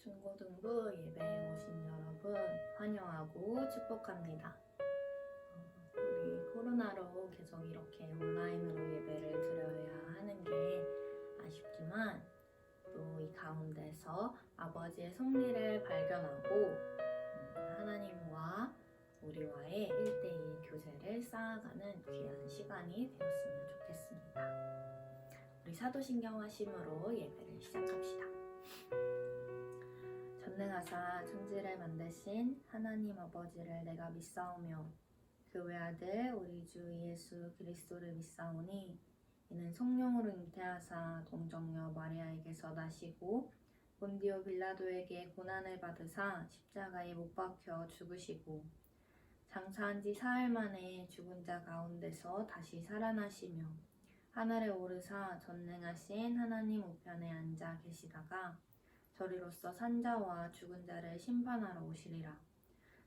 중고등부 예배에 오신 여러분 환영하고 축복합니다. 우리 코로나로 계속 이렇게 온라인으로 예배를 드려야 하는 게 아쉽지만 또 이 가운데서 아버지의 섭리를 발견하고 하나님과 우리와의 1대1 교제를 쌓아가는 귀한 시간이 되었으면 좋겠습니다. 우리 사도신경 하심으로 예배를 시작합시다. 전능하사 천지를 만드신 하나님 아버지를 내가 믿사오며 그 외아들 우리 주 예수 그리스도를 믿사오니 이는 성령으로 잉태하사 동정녀 마리아에게서 나시고 본디오 빌라도에게 고난을 받으사 십자가에 못 박혀 죽으시고 장사한 지 사흘 만에 죽은 자 가운데서 다시 살아나시며 하늘에 오르사 전능하신 하나님 우편에 앉아 계시다가 저리로서 산자와 죽은 자를 심판하러 오시리라.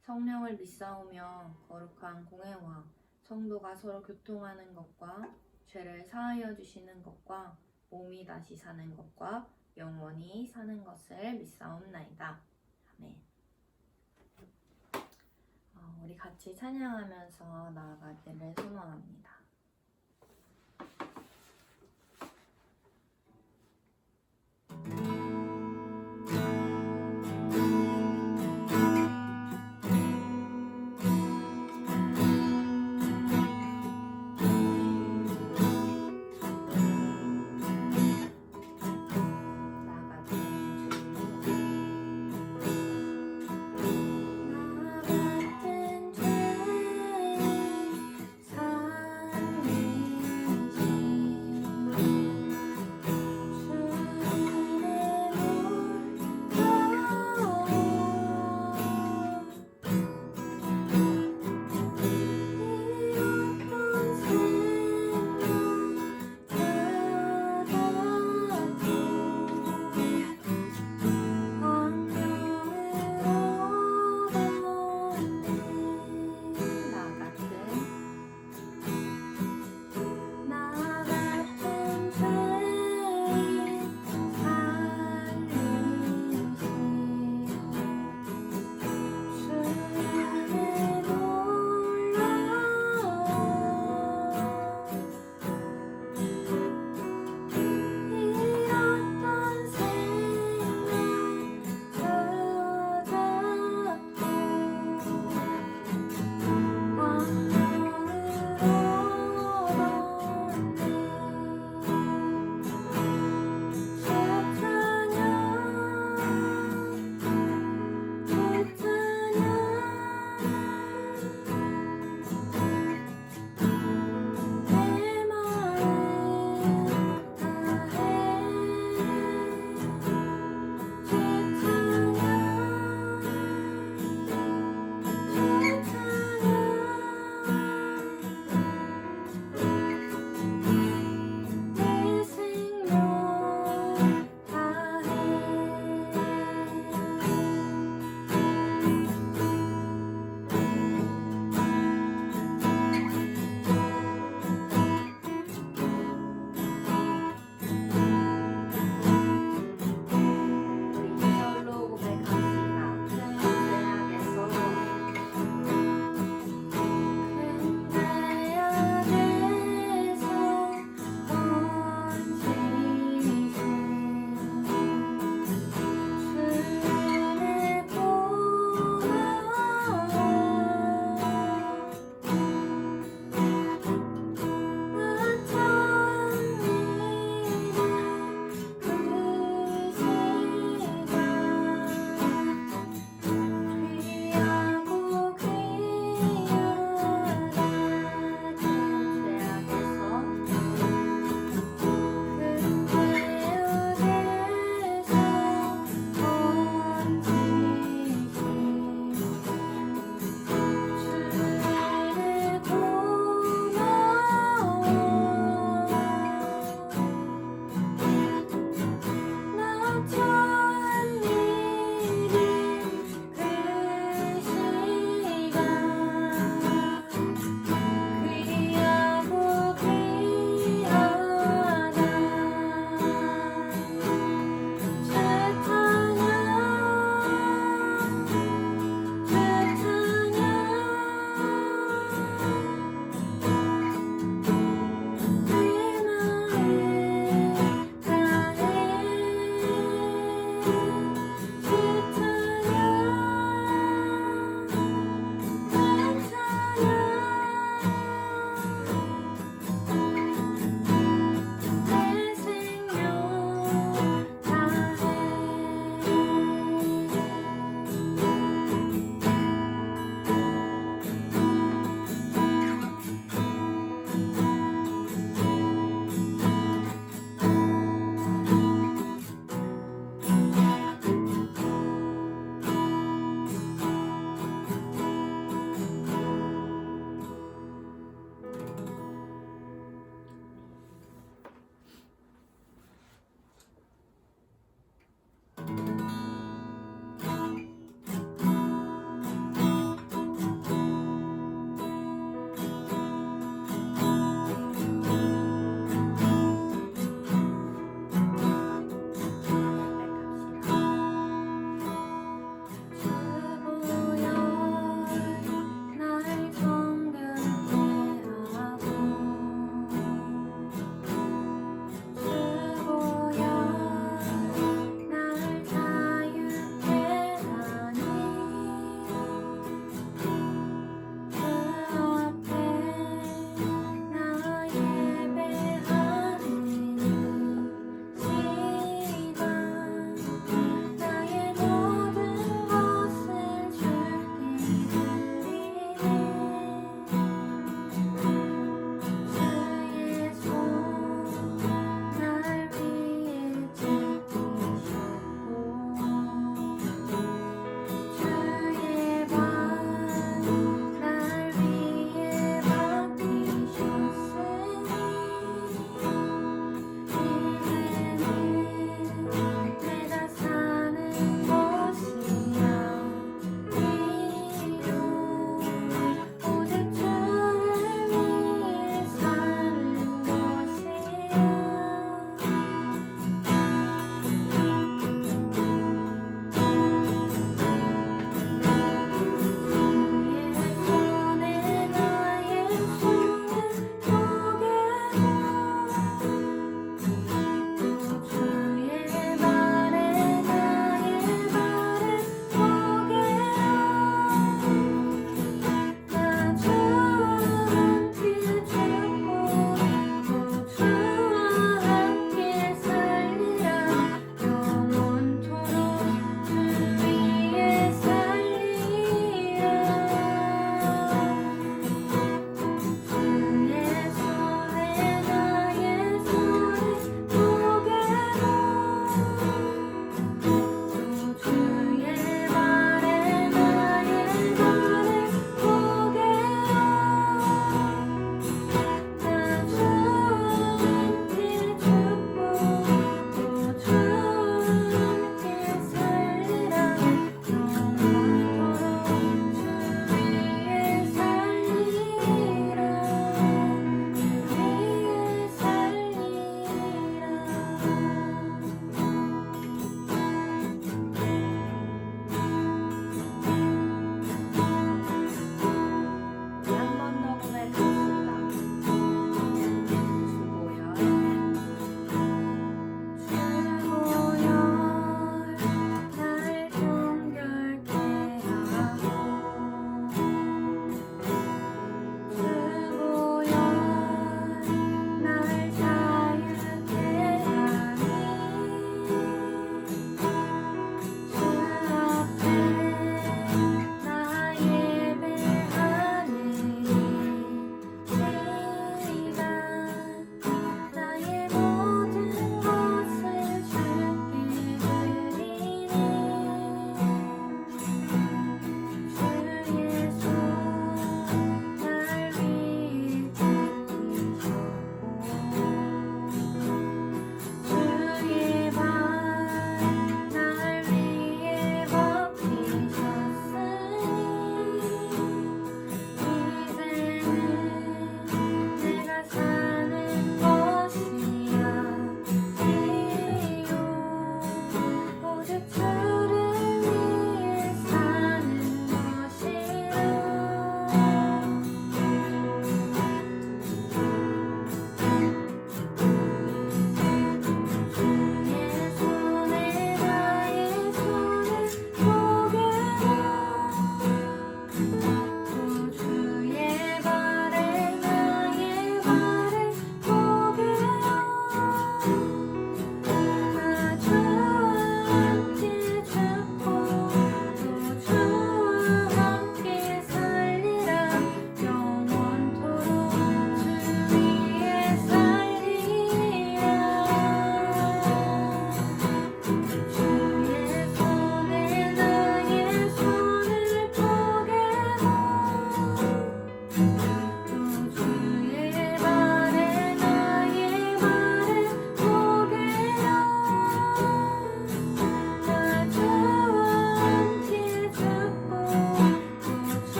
성령을 믿사오며 거룩한 공회와 성도가 서로 교통하는 것과 죄를 사하여 주시는 것과 몸이 다시 사는 것과 영원히 사는 것을 믿사옵나이다. 아멘. 우리 같이 찬양하면서 나아가기를 소망합니다.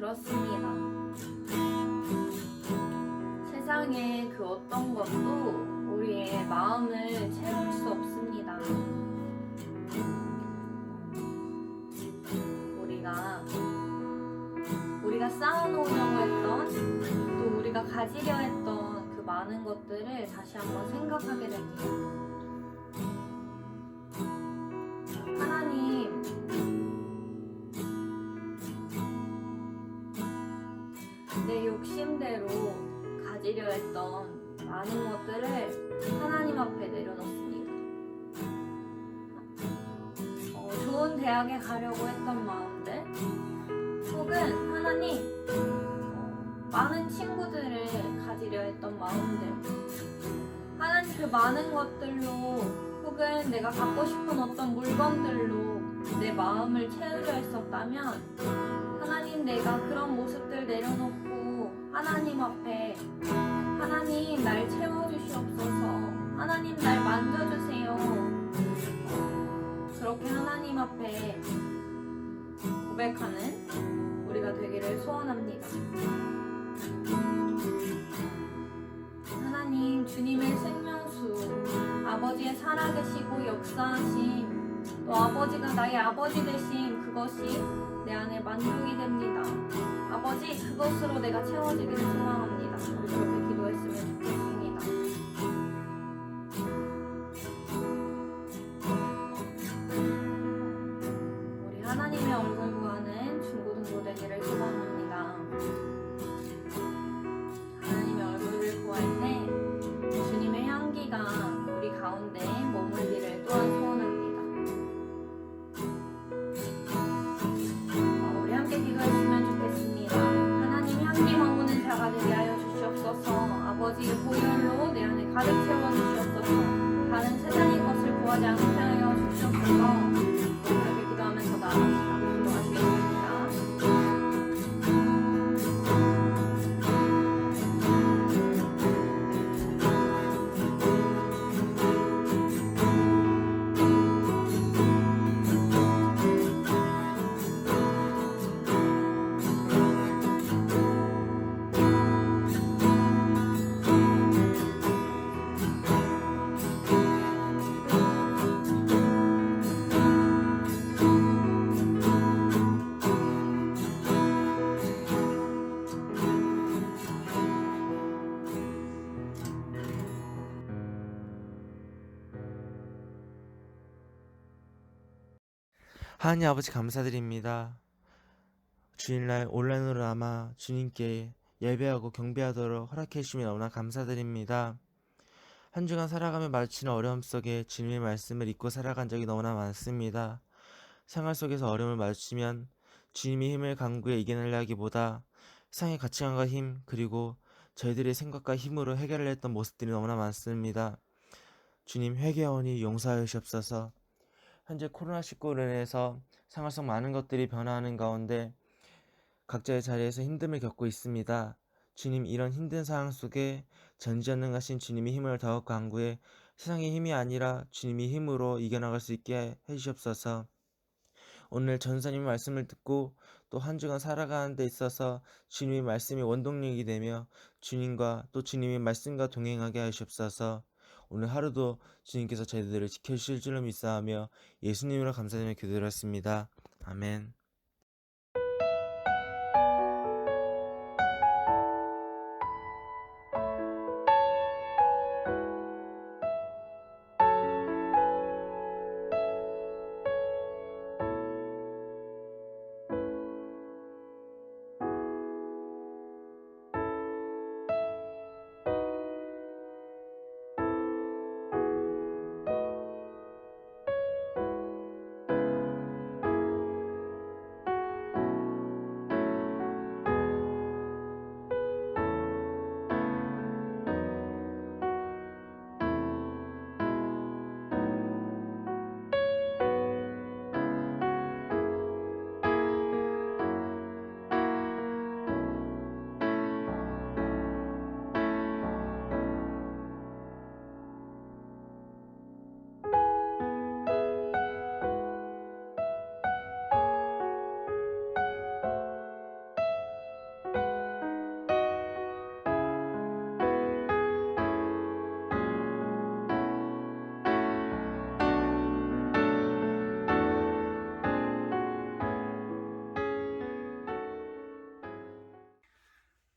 그렇습니다. 세상의 그 어떤 것도 우리의 마음을 채울 수 없습니다. 우리가 쌓아놓으려고 했던, 또 우리가 가지려 했던 그 많은 것들을 다시 한번 생각하게 됩니다. 하나님, 내 욕심대로 가지려 했던 많은 것들을 하나님 앞에 내려놓습니다. 좋은 대학에 가려고 했던 마음들, 혹은 하나님, 많은 친구들을 가지려 했던 마음들, 하나님 그 많은 것들로, 혹은 내가 갖고 싶은 어떤 물건들로 내 마음을 채우려 했었다면, 하나님, 내가 그런 모습들 내려놓고 하나님 앞에, 하나님 날 채워주시옵소서, 하나님 날 만져주세요, 그렇게 하나님 앞에 고백하는 우리가 되기를 소원합니다. 하나님, 주님의 생명수, 아버지의 살아계시고 역사하심, 또 아버지가 나의 아버지 되신 그것이 내 안에 만족이 됩니다. 아버지, 그것으로 내가 채워지기를 소망합니다. 우리 그렇게 기도했으면 좋겠습니다. 우리 하나님의 얼굴 구하는 중고등부 되기를 소망합니다. 하나님의 얼굴을 구할 때 주님의 향기가 우리 가운데 머물기를 또한 소원합니다. 우리 함께 기도했으면 좋겠습니다. 하나님, 향기 머무는 자가 되게 하여 주시옵소서. 아버지의 보혈로 내 안에 가득 채워주시옵소서. 다른 세상의 것을 구하지 않게 하여 주시옵소서. 이렇게 기도하면서 나아갑시다. 기도하시겠습니다. 하나님 아버지, 감사드립니다. 주일날 온라인으로 아마 주님께 예배하고 경배하도록 허락해 주시면 너무나 감사드립니다. 한 주간 살아가며 마주치는 어려움 속에 주님의 말씀을 잊고 살아간 적이 너무나 많습니다. 생활 속에서 어려움을 마주치면 주님의 힘을 간구해 이겨내려 하기보다 세상의 가치관과 힘, 그리고 저희들의 생각과 힘으로 해결을 했던 모습들이 너무나 많습니다. 주님, 회개하오니 용서하여 주옵소서. 현재 코로나19로 인해서 생활 속 많은 것들이 변화하는 가운데 각자의 자리에서 힘듦을 겪고 있습니다. 주님, 이런 힘든 상황 속에 전지전능하신 주님의 힘을 더욱 간구해 세상의 힘이 아니라 주님의 힘으로 이겨나갈 수 있게 해주시옵소서. 오늘 전사님의 말씀을 듣고 또 한 주간 살아가는 데 있어서 주님의 말씀이 원동력이 되며 주님과 또 주님의 말씀과 동행하게 하시옵소서. 오늘 하루도 주님께서 저희들을 지켜주실 줄로 믿사하며 예수님으로 감사드리며 기도드렸습니다. 아멘.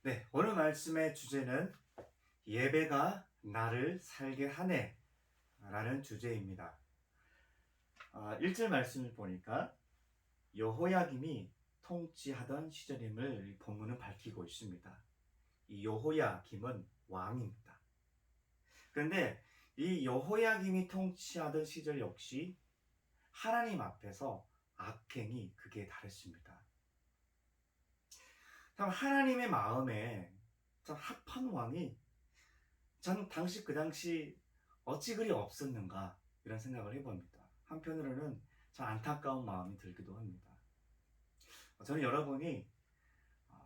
네, 오늘 말씀의 주제는 예배가 나를 살게 하네 라는 주제입니다. 1절 말씀을 보니까 여호야김이 통치하던 시절임을 이 본문은 밝히고 있습니다. 이 여호야김은 왕입니다. 그런데 이 여호야김이 통치하던 시절 역시 하나님 앞에서 악행이 극에 달했습니다. 참 하나님의 마음에 참 합한 왕이 전 그 당시 어찌 그리 없었는가 이런 생각을 해봅니다. 한편으로는 참 안타까운 마음이 들기도 합니다. 저는 여러분이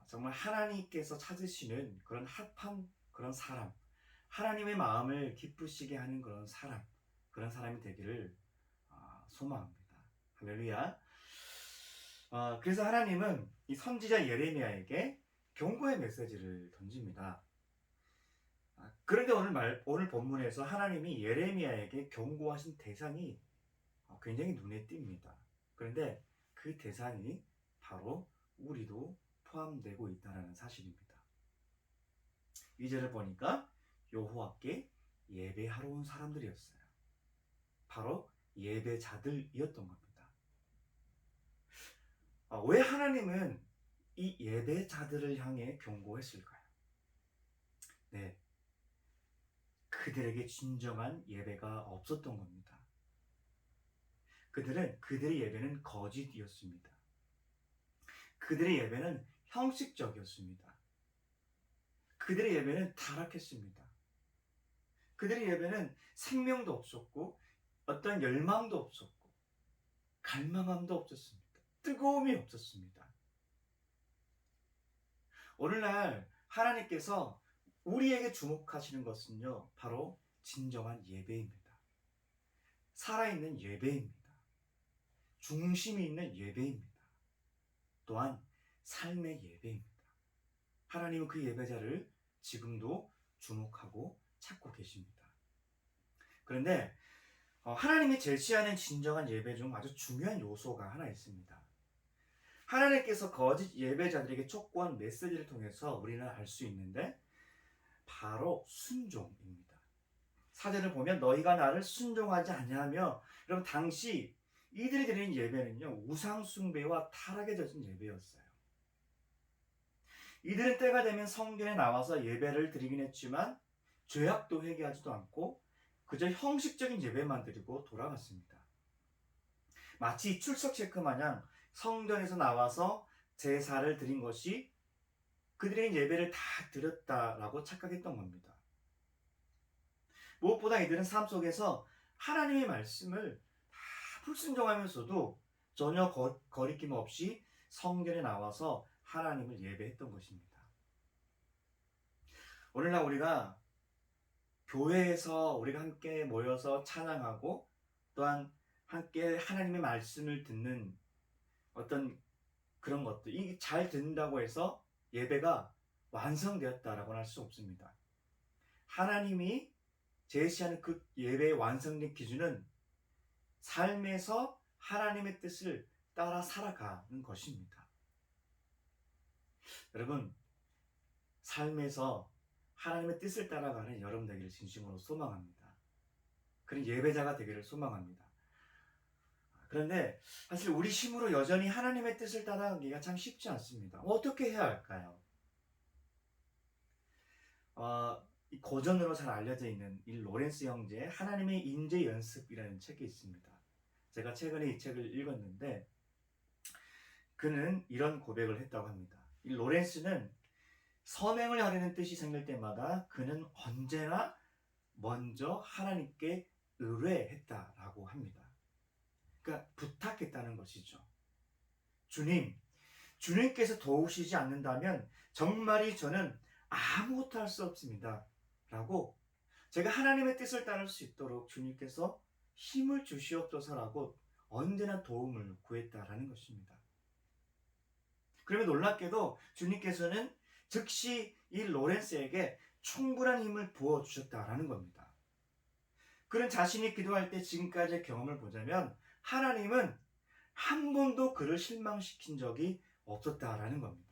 정말 하나님께서 찾으시는 그런 합한 그런 사람, 하나님의 마음을 기쁘시게 하는 그런 사람이 되기를 소망합니다. 할렐루야. 그래서 하나님은 이 선지자 예레미야에게 경고의 메시지를 던집니다. 그런데 오늘 본문에서 하나님이 예레미야에게 경고하신 대상이 굉장히 눈에 띕니다. 그런데 그 대상이 바로 우리도 포함되고 있다는 사실입니다. 2절을 보니까 여호와께 예배하러 온 사람들이었어요. 바로 예배자들이었던 겁니다. 왜 하나님은 이 예배자들을 향해 경고했을까요? 네, 그들에게 진정한 예배가 없었던 겁니다. 그들의 예배는 거짓이었습니다. 그들의 예배는 형식적이었습니다. 그들의 예배는 타락했습니다. 그들의 예배는 생명도 없었고 어떤 열망도 없었고 갈망함도 없었습니다. 뜨거움이 없었습니다. 오늘날 하나님께서 우리에게 주목하시는 것은요, 바로 진정한 예배입니다. 살아있는 예배입니다. 중심이 있는 예배입니다. 또한 삶의 예배입니다. 하나님은 그 예배자를 지금도 주목하고 찾고 계십니다. 그런데 하나님이 제시하는 진정한 예배 중 아주 중요한 요소가 하나 있습니다. 하나님께서 거짓 예배자들에게 촉구한 메시지를 통해서 우리는 알 수 있는데 바로 순종입니다. 4절을 보면 너희가 나를 순종하지 아니하며, 여러분 당시 이들이 드리는 예배는요, 우상 숭배와 타락에 젖은 예배였어요. 이들은 때가 되면 성전에 나와서 예배를 드리긴 했지만 죄악도 회개하지도 않고 그저 형식적인 예배만 드리고 돌아갔습니다. 마치 출석 체크 마냥 성전에서 나와서 제사를 드린 것이 그들의 예배를 다 드렸다라고 착각했던 겁니다. 무엇보다 이들은 삶 속에서 하나님의 말씀을 다 불순종하면서도 전혀 거리낌 없이 성전에 나와서 하나님을 예배했던 것입니다. 오늘날 우리가 교회에서 우리가 함께 모여서 찬양하고 또한 함께 하나님의 말씀을 듣는 어떤 그런 것들, 이게 잘 듣는다고 해서 예배가 완성되었다라고는 할 수 없습니다. 하나님이 제시하는 그 예배의 완성된 기준은 삶에서 하나님의 뜻을 따라 살아가는 것입니다. 여러분, 삶에서 하나님의 뜻을 따라가는 여러분 되기를 진심으로 소망합니다. 그런 예배자가 되기를 소망합니다. 그런데 사실 우리 힘으로 여전히 하나님의 뜻을 따라가기가 참 쉽지 않습니다. 어떻게 해야 할까요? 고전으로 잘 알려져 있는 이 로렌스 형제의 하나님의 인재 연습이라는 책이 있습니다. 제가 최근에 이 책을 읽었는데 그는 이런 고백을 했다고 합니다. 이 로렌스는 선행을 하려는 뜻이 생길 때마다 그는 언제나 먼저 하나님께 의뢰했다라고 합니다. 그러니까 부탁했다는 것이죠. 주님께서 도우시지 않는다면 정말이 저는 아무것도 할 수 없습니다. 라고 제가 하나님의 뜻을 따를 수 있도록 주님께서 힘을 주시옵소서라고 언제나 도움을 구했다라는 것입니다. 그러면 놀랍게도 주님께서는 즉시 이 로렌스에게 충분한 힘을 부어주셨다라는 겁니다. 그는 자신이 기도할 때 지금까지의 경험을 보자면 하나님은 한 번도 그를 실망시킨 적이 없었다라는 겁니다.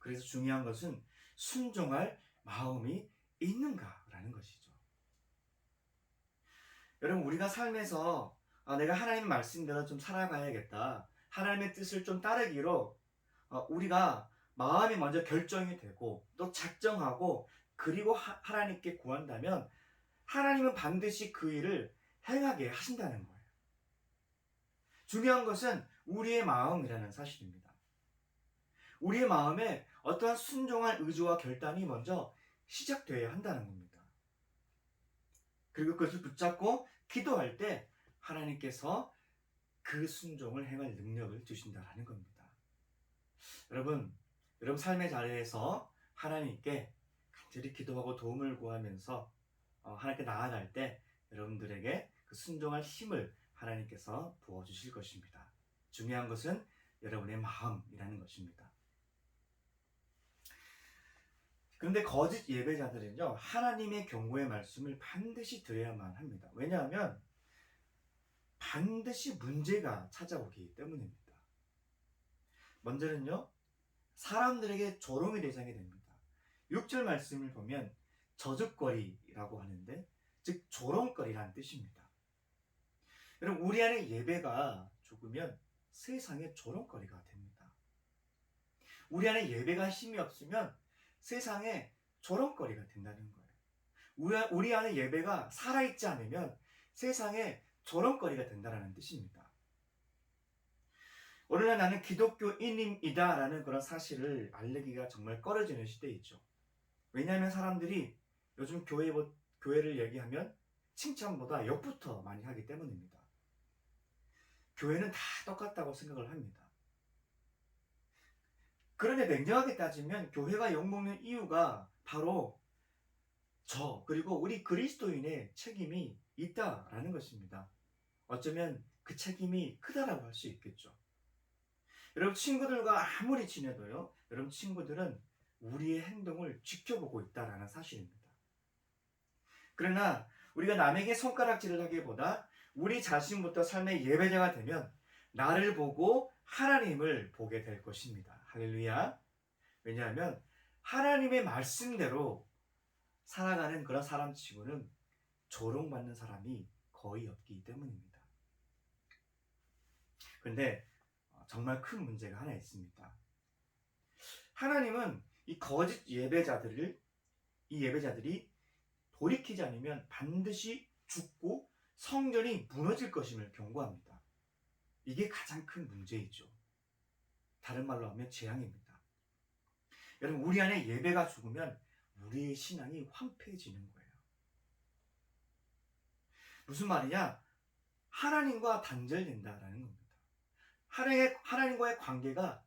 그래서 중요한 것은 순종할 마음이 있는가라는 것이죠. 여러분, 우리가 삶에서 내가 하나님 말씀대로 좀 살아가야겠다, 하나님의 뜻을 좀 따르기로 우리가 마음이 먼저 결정이 되고 또 작정하고 그리고 하나님께 구한다면 하나님은 반드시 그 일을 행하게 하신다는 거예요. 중요한 것은 우리의 마음이라는 사실입니다. 우리의 마음에 어떠한 순종한 의지와 결단이 먼저 시작되어야 한다는 겁니다. 그리고 그것을 붙잡고 기도할 때 하나님께서 그 순종을 행할 능력을 주신다는 겁니다. 여러분 삶의 자리에서 하나님께 간절히 기도하고 도움을 구하면서 하나님께 나아갈 때 여러분들에게 그 순종할 힘을 하나님께서 부어주실 것입니다. 중요한 것은 여러분의 마음이라는 것입니다. 그런데 거짓 예배자들은요, 하나님의 경고의 말씀을 반드시 드려야만 합니다. 왜냐하면 반드시 문제가 찾아오기 때문입니다. 먼저는요, 사람들에게 조롱의 대상이 됩니다. 6절 말씀을 보면 저주거리라고 하는데, 즉 조롱거리라는 뜻입니다. 여러분, 우리 안에 예배가 죽으면 세상의 조롱거리가 됩니다. 우리 안에 예배가 힘이 없으면 세상에 조롱거리가 된다는 거예요. 우리 안에 예배가 살아있지 않으면 세상에 조롱거리가 된다는 뜻입니다. 오늘날 나는 기독교인입니다 라는 그런 사실을 알리기가 정말 꺼려지는 시대이죠. 왜냐하면 사람들이 요즘 교회를 얘기하면 칭찬보다 욕부터 많이 하기 때문입니다. 교회는 다 똑같다고 생각을 합니다. 그런데 냉정하게 따지면 교회가 욕먹는 이유가 바로 그리고 우리 그리스도인의 책임이 있다라는 것입니다. 어쩌면 그 책임이 크다라고 할 수 있겠죠. 여러분, 친구들과 아무리 지내도요, 여러분 친구들은 우리의 행동을 지켜보고 있다라는 사실입니다. 그러나 우리가 남에게 손가락질을 하기보다 우리 자신부터 삶의 예배자가 되면 나를 보고 하나님을 보게 될 것입니다. 할렐루야. 왜냐하면 하나님의 말씀대로 살아가는 그런 사람치고는 조롱받는 사람이 거의 없기 때문입니다. 그런데 정말 큰 문제가 하나 있습니다. 하나님은 이 거짓 예배자들이 돌이키지 않으면 반드시 죽고 성전이 무너질 것임을 경고합니다. 이게 가장 큰 문제이죠. 다른 말로 하면 재앙입니다. 여러분, 우리 안에 예배가 죽으면 우리의 신앙이 황폐해지는 거예요. 무슨 말이냐? 하나님과 단절된다라는 겁니다. 하나님과의 관계가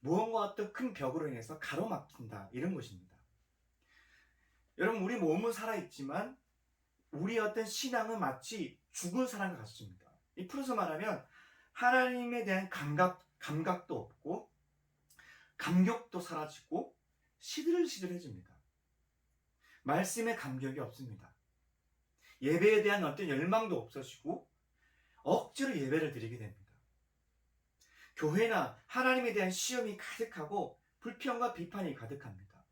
무언가 어떤 큰 벽으로 인해서 가로막힌다, 이런 것입니다. 여러분, 우리 몸은 살아있지만 우리의 어떤 신앙은 마치 죽은 사람과 같습니다. 이 풀어서 말하면 하나님에 대한 감각도 없고 감격도 사라지고 시들시들해집니다. 말씀에 감격이 없습니다. 예배에 대한 어떤 열망도 없어지고 억지로 예배를 드리게 됩니다. 교회나 하나님에 대한 시험이 가득하고 불평과 비판이 가득합니다.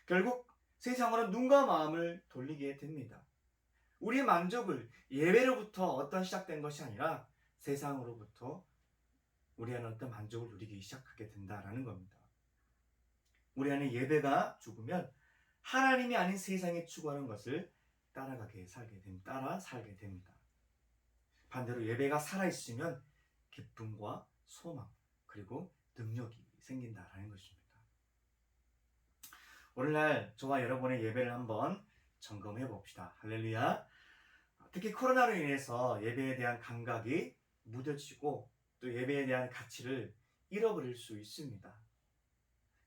결국 세상으로 눈과 마음을 돌리게 됩니다. 우리의 만족을 예배로부터 시작된 것이 아니라 세상으로부터 우리 안에 어떤 만족을 누리기 시작하게 된다라는 겁니다. 우리 안에 예배가 죽으면 하나님이 아닌 세상에 추구하는 것을 따라 살게 됩니다. 반대로 예배가 살아있으면 기쁨과 소망 그리고 능력이 생긴다라는 것입니다. 오늘날 저와 여러분의 예배를 한번 점검해 봅시다. 할렐루야. 특히 코로나로 인해서 예배에 대한 감각이 무뎌지고 또 예배에 대한 가치를 잃어버릴 수 있습니다.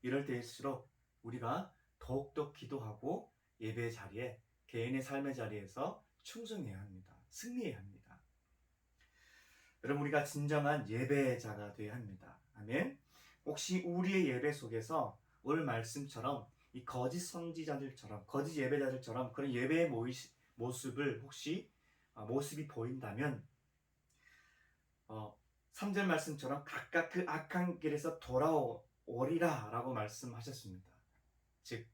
이럴 때일수록 우리가 더욱더 기도하고 예배 자리에, 개인의 삶의 자리에서 충성해야 합니다. 승리해야 합니다. 여러분, 우리가 진정한 예배자가 되어야 합니다. 아멘. 혹시 우리의 예배 속에서 오늘 말씀처럼 이 거짓 선지자들처럼, 거짓 예배자들처럼 그런 예배의 모습을 모습이 보인다면 3절 말씀처럼 각각 그 악한 길에서 돌아오는 오리라 라고 말씀하셨습니다. 즉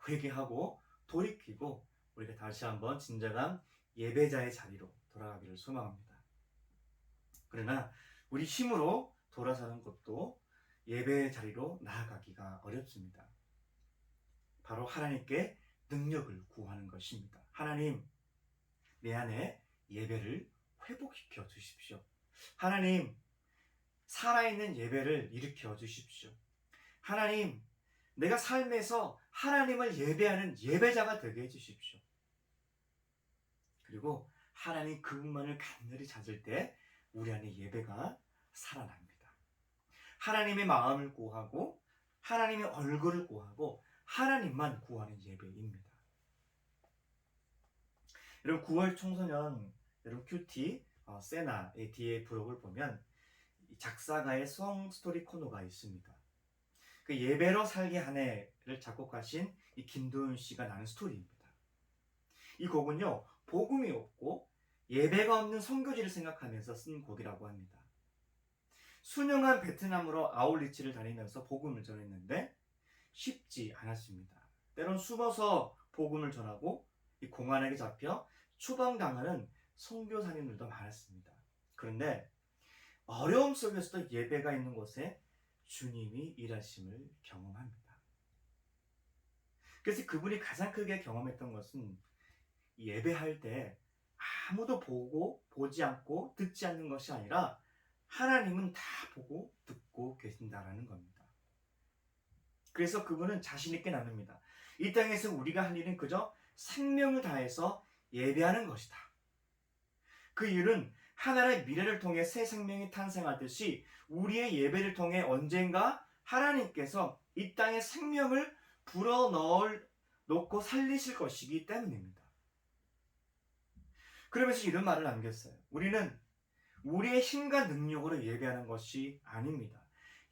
회개하고 돌이키고 우리가 다시 한번 진정한 예배자의 자리로 돌아가기를 소망합니다. 그러나 우리 힘으로 돌아서는 것도 예배의 자리로 나아가기가 어렵습니다. 바로 하나님께 능력을 구하는 것입니다. 하나님, 내 안에 예배를 회복시켜 주십시오. 하나님, 살아있는 예배를 일으켜 주십시오. 하나님, 내가 삶에서 하나님을 예배하는 예배자가 되게 해주십시오. 그리고 하나님 그분만을 간절히 찾을 때 우리 안에 예배가 살아납니다. 하나님의 마음을 구하고 하나님의 얼굴을 구하고 하나님만 구하는 예배입니다. 여러분 9월 청소년 여러분 큐티 세나의 뒤에 부록을 보면 작사가의 송 스토리 코너가 있습니다. 그 예배로 살게 한 해를 작곡하신 이 김도윤 씨가 나는 스토리입니다. 이 곡은요 복음이 없고 예배가 없는 선교지를 생각하면서 쓴 곡이라고 합니다. 수년간 베트남으로 아울리치를 다니면서 복음을 전했는데 쉽지 않았습니다. 때론 숨어서 복음을 전하고 이 공안에게 잡혀 추방당하는 선교사님들도 많았습니다. 그런데 어려움 속에서도 예배가 있는 곳에 주님이 일하심을 경험합니다. 그래서 그분이 가장 크게 경험했던 것은 예배할 때 아무도 보지 않고 듣지 않는 것이 아니라 하나님은 다 보고 듣고 계신다라는 겁니다. 그래서 그분은 자신 있게 나눕니다. 이 땅에서 우리가 할 일은 그저 생명을 다해서 예배하는 것이다. 그 이유는 하나님의 미래를 통해 새 생명이 탄생하듯이 우리의 예배를 통해 언젠가 하나님께서 이 땅에 생명을 불어넣고 살리실 것이기 때문입니다. 그러면서 이런 말을 남겼어요. 우리는 우리의 힘과 능력으로 예배하는 것이 아닙니다.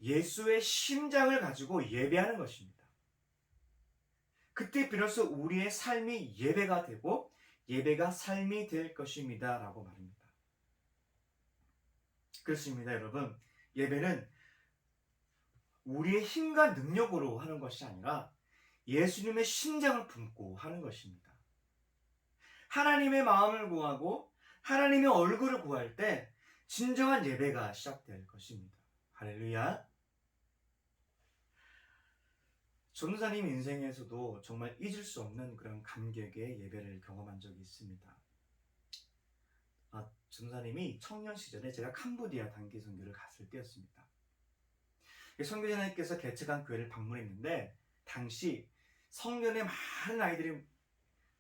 예수의 심장을 가지고 예배하는 것입니다. 그때 비로소 우리의 삶이 예배가 되고 예배가 삶이 될 것입니다. 라고 말합니다. 그렇습니다, 여러분. 예배는 우리의 힘과 능력으로 하는 것이 아니라 예수님의 심장을 품고 하는 것입니다. 하나님의 마음을 구하고 하나님의 얼굴을 구할 때 진정한 예배가 시작될 것입니다. 할렐루야. 전도사님 인생에서도 정말 잊을 수 없는 그런 감격의 예배를 경험한 적이 있습니다. 전도사님이 청년 시절에 제가 캄보디아 단기 선교를 갔을 때였습니다. 선교사님께서 개척한 교회를 방문했는데 당시 성년의 많은 아이들이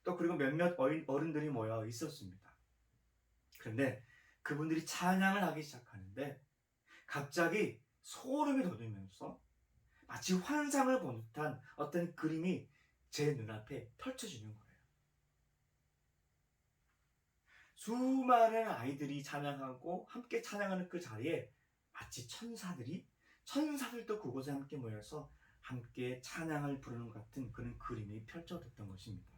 또 그리고 몇몇 어른들이 모여 있었습니다. 그런데 그분들이 찬양을 하기 시작하는데 갑자기 소름이 돋으면서 마치 환상을 본 듯한 어떤 그림이 제 눈앞에 펼쳐지는 거예요. 수많은 아이들이 찬양하고 함께 찬양하는 그 자리에 마치 천사들도 그곳에 함께 모여서 함께 찬양을 부르는 것 같은 그런 그림이 펼쳐졌던 것입니다.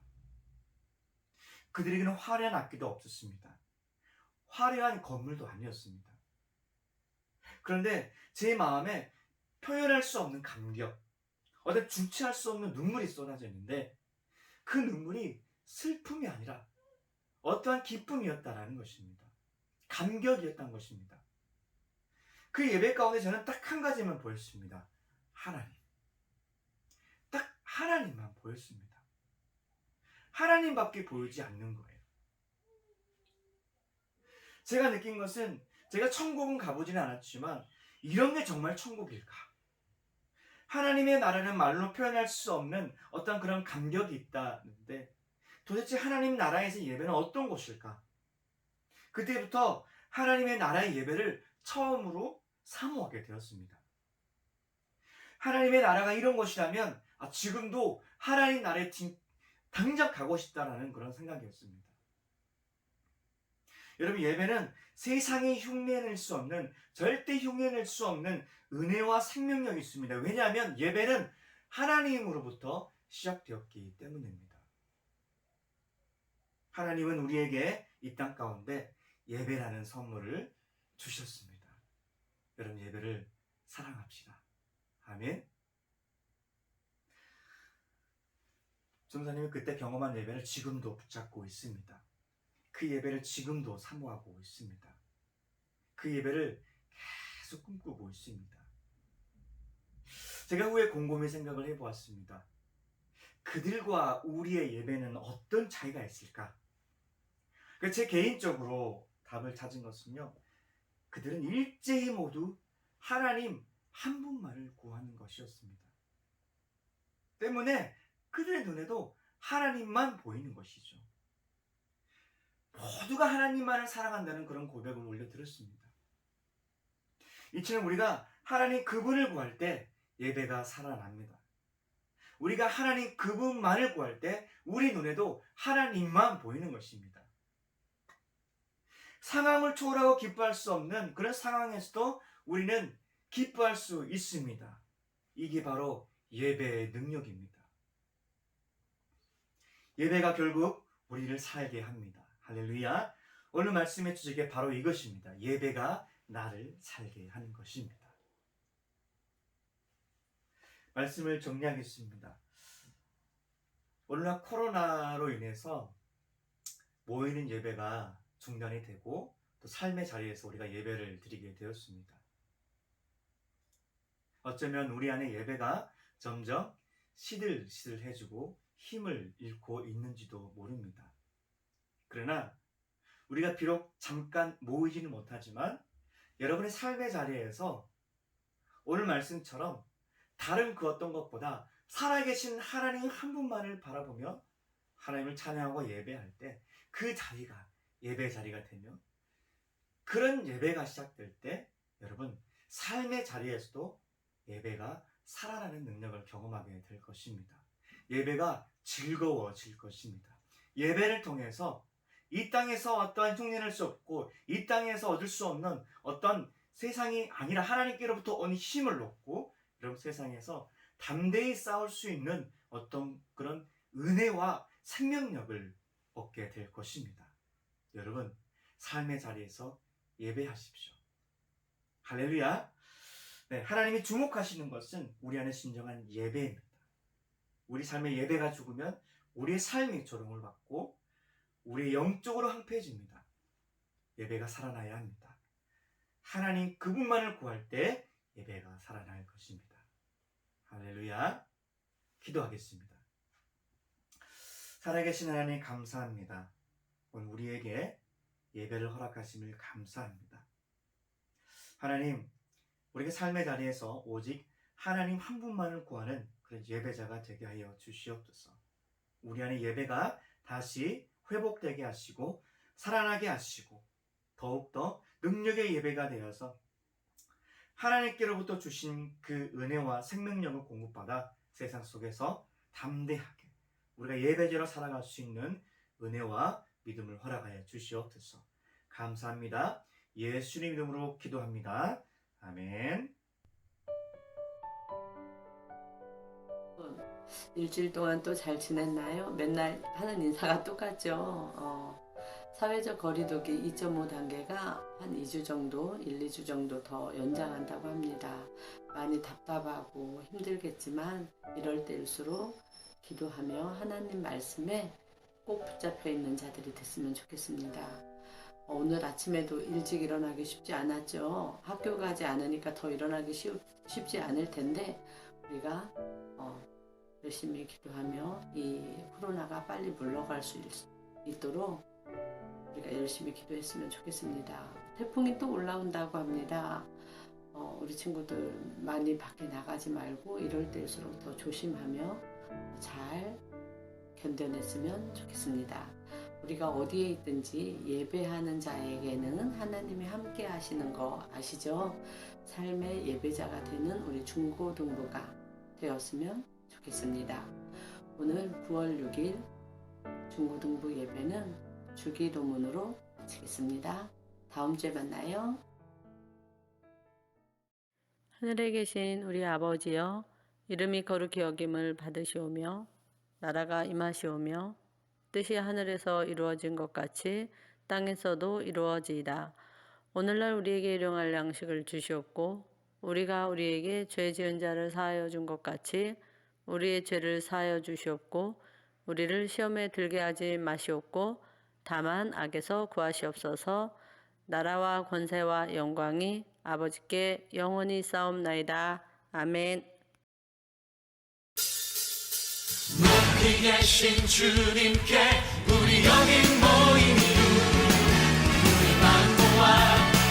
그들에게는 화려한 악기도 없었습니다. 화려한 건물도 아니었습니다. 그런데 제 마음에 표현할 수 없는 감격, 어떤 주체할 수 없는 눈물이 쏟아져 있는데 그 눈물이 슬픔이 아니라 어떠한 기쁨이었다라는 것입니다. 감격이었던 것입니다. 그 예배 가운데 저는 딱 한 가지만 보였습니다. 하나님. 딱 하나님만 보였습니다. 하나님밖에 보이지 않는 거예요. 제가 느낀 것은 제가 천국은 가보지는 않았지만 이런 게 정말 천국일까? 하나님의 나라는 말로 표현할 수 없는 어떤 그런 감격이 있다는데 도대체 하나님 나라에서 예배는 어떤 곳일까? 그때부터 하나님의 나라의 예배를 처음으로 사모하게 되었습니다. 하나님의 나라가 이런 것이라면 지금도 하나님 나라에 당장 가고 싶다라는 그런 생각이었습니다. 여러분, 예배는 세상이 흉내낼 수 없는, 절대 흉내낼 수 없는 은혜와 생명력이 있습니다. 왜냐하면 예배는 하나님으로부터 시작되었기 때문입니다. 하나님은 우리에게 이 땅 가운데 예배라는 선물을 주셨습니다. 여러분, 예배를 사랑합시다. 아멘. 전사님이 그때 경험한 예배를 지금도 붙잡고 있습니다. 그 예배를 지금도 사모하고 있습니다. 그 예배를 계속 꿈꾸고 있습니다. 제가 후에 곰곰이 생각을 해보았습니다. 그들과 우리의 예배는 어떤 차이가 있을까? 제 개인적으로 답을 찾은 것은요, 그들은 일제히 모두 하나님 한 분만을 구하는 것이었습니다. 때문에 그들의 눈에도 하나님만 보이는 것이죠. 모두가 하나님만을 사랑한다는 그런 고백을 올려드렸습니다. 이처럼 우리가 하나님 그분을 구할 때 예배가 살아납니다. 우리가 하나님 그분만을 구할 때 우리 눈에도 하나님만 보이는 것입니다. 상황을 초월하고 기뻐할 수 없는 그런 상황에서도 우리는 기뻐할 수 있습니다. 이게 바로 예배의 능력입니다. 예배가 결국 우리를 살게 합니다. 할렐루야. 오늘 말씀의 주제가 바로 이것입니다. 예배가 나를 살게 하는 것입니다. 말씀을 정리하겠습니다. 오늘날 코로나로 인해서 모이는 예배가 중단이 되고 또 삶의 자리에서 우리가 예배를 드리게 되었습니다. 어쩌면 우리 안에 예배가 점점 시들시들해지고 힘을 잃고 있는지도 모릅니다. 그러나 우리가 비록 잠깐 모이지는 못하지만 여러분의 삶의 자리에서 오늘 말씀처럼 다른 그 어떤 것보다 살아계신 하나님 한 분만을 바라보며 하나님을 찬양하고 예배할 때 그 자리가 예배 자리가 되며 그런 예배가 시작될 때 여러분 삶의 자리에서도 예배가 살아나는 능력을 경험하게 될 것입니다. 예배가 즐거워질 것입니다. 예배를 통해서 이 땅에서 어떠한 흉내낼 수 없고 이 땅에서 얻을 수 없는 어떤 세상이 아니라 하나님께로부터 온 힘을 얻고 여러분 세상에서 담대히 싸울 수 있는 어떤 그런 은혜와 생명력을 얻게 될 것입니다. 여러분 삶의 자리에서 예배하십시오. 할렐루야. 네, 하나님이 주목하시는 것은 우리 안에 진정한 예배입니다. 우리 삶의 예배가 죽으면 우리의 삶이 조롱을 받고 우리의 영적으로 황폐해집니다. 예배가 살아나야 합니다. 하나님 그분만을 구할 때 예배가 살아날 것입니다. 할렐루야. 기도하겠습니다. 살아계신 하나님 감사합니다. 오늘 우리에게 예배를 허락하심을 감사합니다. 하나님, 우리가 삶의 자리에서 오직 하나님 한 분만을 구하는 그런 예배자가 되게 하여 주시옵소서. 우리 안에 예배가 다시 회복되게 하시고 살아나게 하시고 더욱더 능력의 예배가 되어서 하나님께로부터 주신 그 은혜와 생명력을 공급받아 세상 속에서 담대하게 우리가 예배자로 살아갈 수 있는 은혜와 믿음을 허락하여 주시옵소서. 감사합니다. 예수님 이름으로 기도합니다. 아멘. 일주일 동안 또 잘 지냈나요? 맨날 하는 인사가 똑같죠. 사회적 거리두기 2.5단계가 한 2주 정도, 1, 2주 정도 더 연장한다고 합니다. 많이 답답하고 힘들겠지만 이럴 때일수록 기도하며 하나님 말씀에 꼭 붙잡혀 있는 자들이 됐으면 좋겠습니다. 오늘 아침에도 일찍 일어나기 쉽지 않았죠. 학교 가지 않으니까 더 일어나기 쉽지 않을 텐데 우리가 열심히 기도하며 이 코로나가 빨리 물러갈 수 있도록 우리가 열심히 기도했으면 좋겠습니다. 태풍이 또 올라온다고 합니다. 우리 친구들 많이 밖에 나가지 말고 이럴 때일수록 더 조심하며 잘 견뎌냈으면 좋겠습니다. 우리가 어디에 있든지 예배하는 자에게는 하나님이 함께 하시는 거 아시죠? 삶의 예배자가 되는 우리 중고등부가 되었으면 좋겠습니다. 오늘 9월 6일 중고등부 예배는 주기도문으로 마치겠습니다. 다음 주에 만나요. 하늘에 계신 우리 아버지여, 이름이 거룩히 여김을 받으시오며 나라가 임하시오며 뜻이 하늘에서 이루어진 것 같이 땅에서도 이루어지이다. 오늘날 우리에게 일용할 양식을 주시옵고 우리가 우리에게 죄 지은 자를 사하여 준 것 같이 우리의 죄를 사하여 주시옵고 우리를 시험에 들게 하지 마시옵고 다만 악에서 구하시옵소서. 나라와 권세와 영광이 아버지께 영원히 싸움나이다. 아멘. 높이 계신 주님께 우리 여기 모인 이유 우리 만고와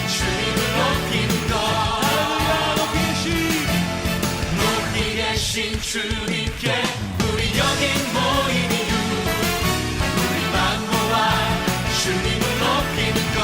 주님을 높이는 것 높이 계신 주님께 우리 여기 모인 이유 우리 만고와 주님을 높이는 것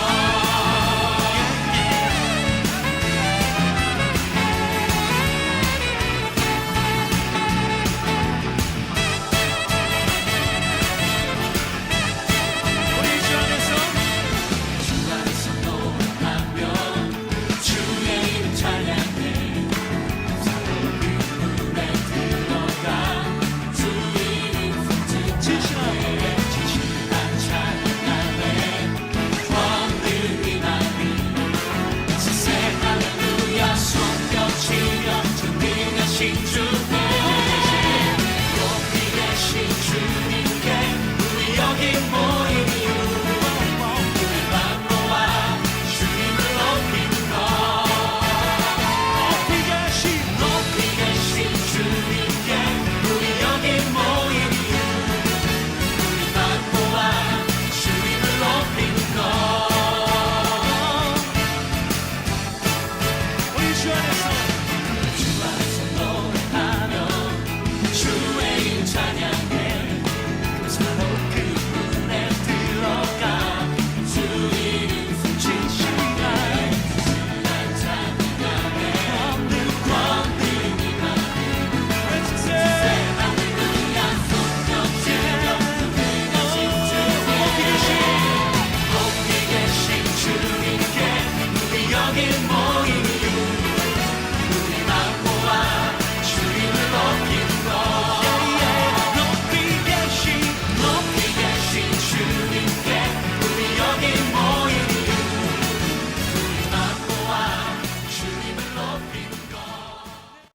우리 주 안에서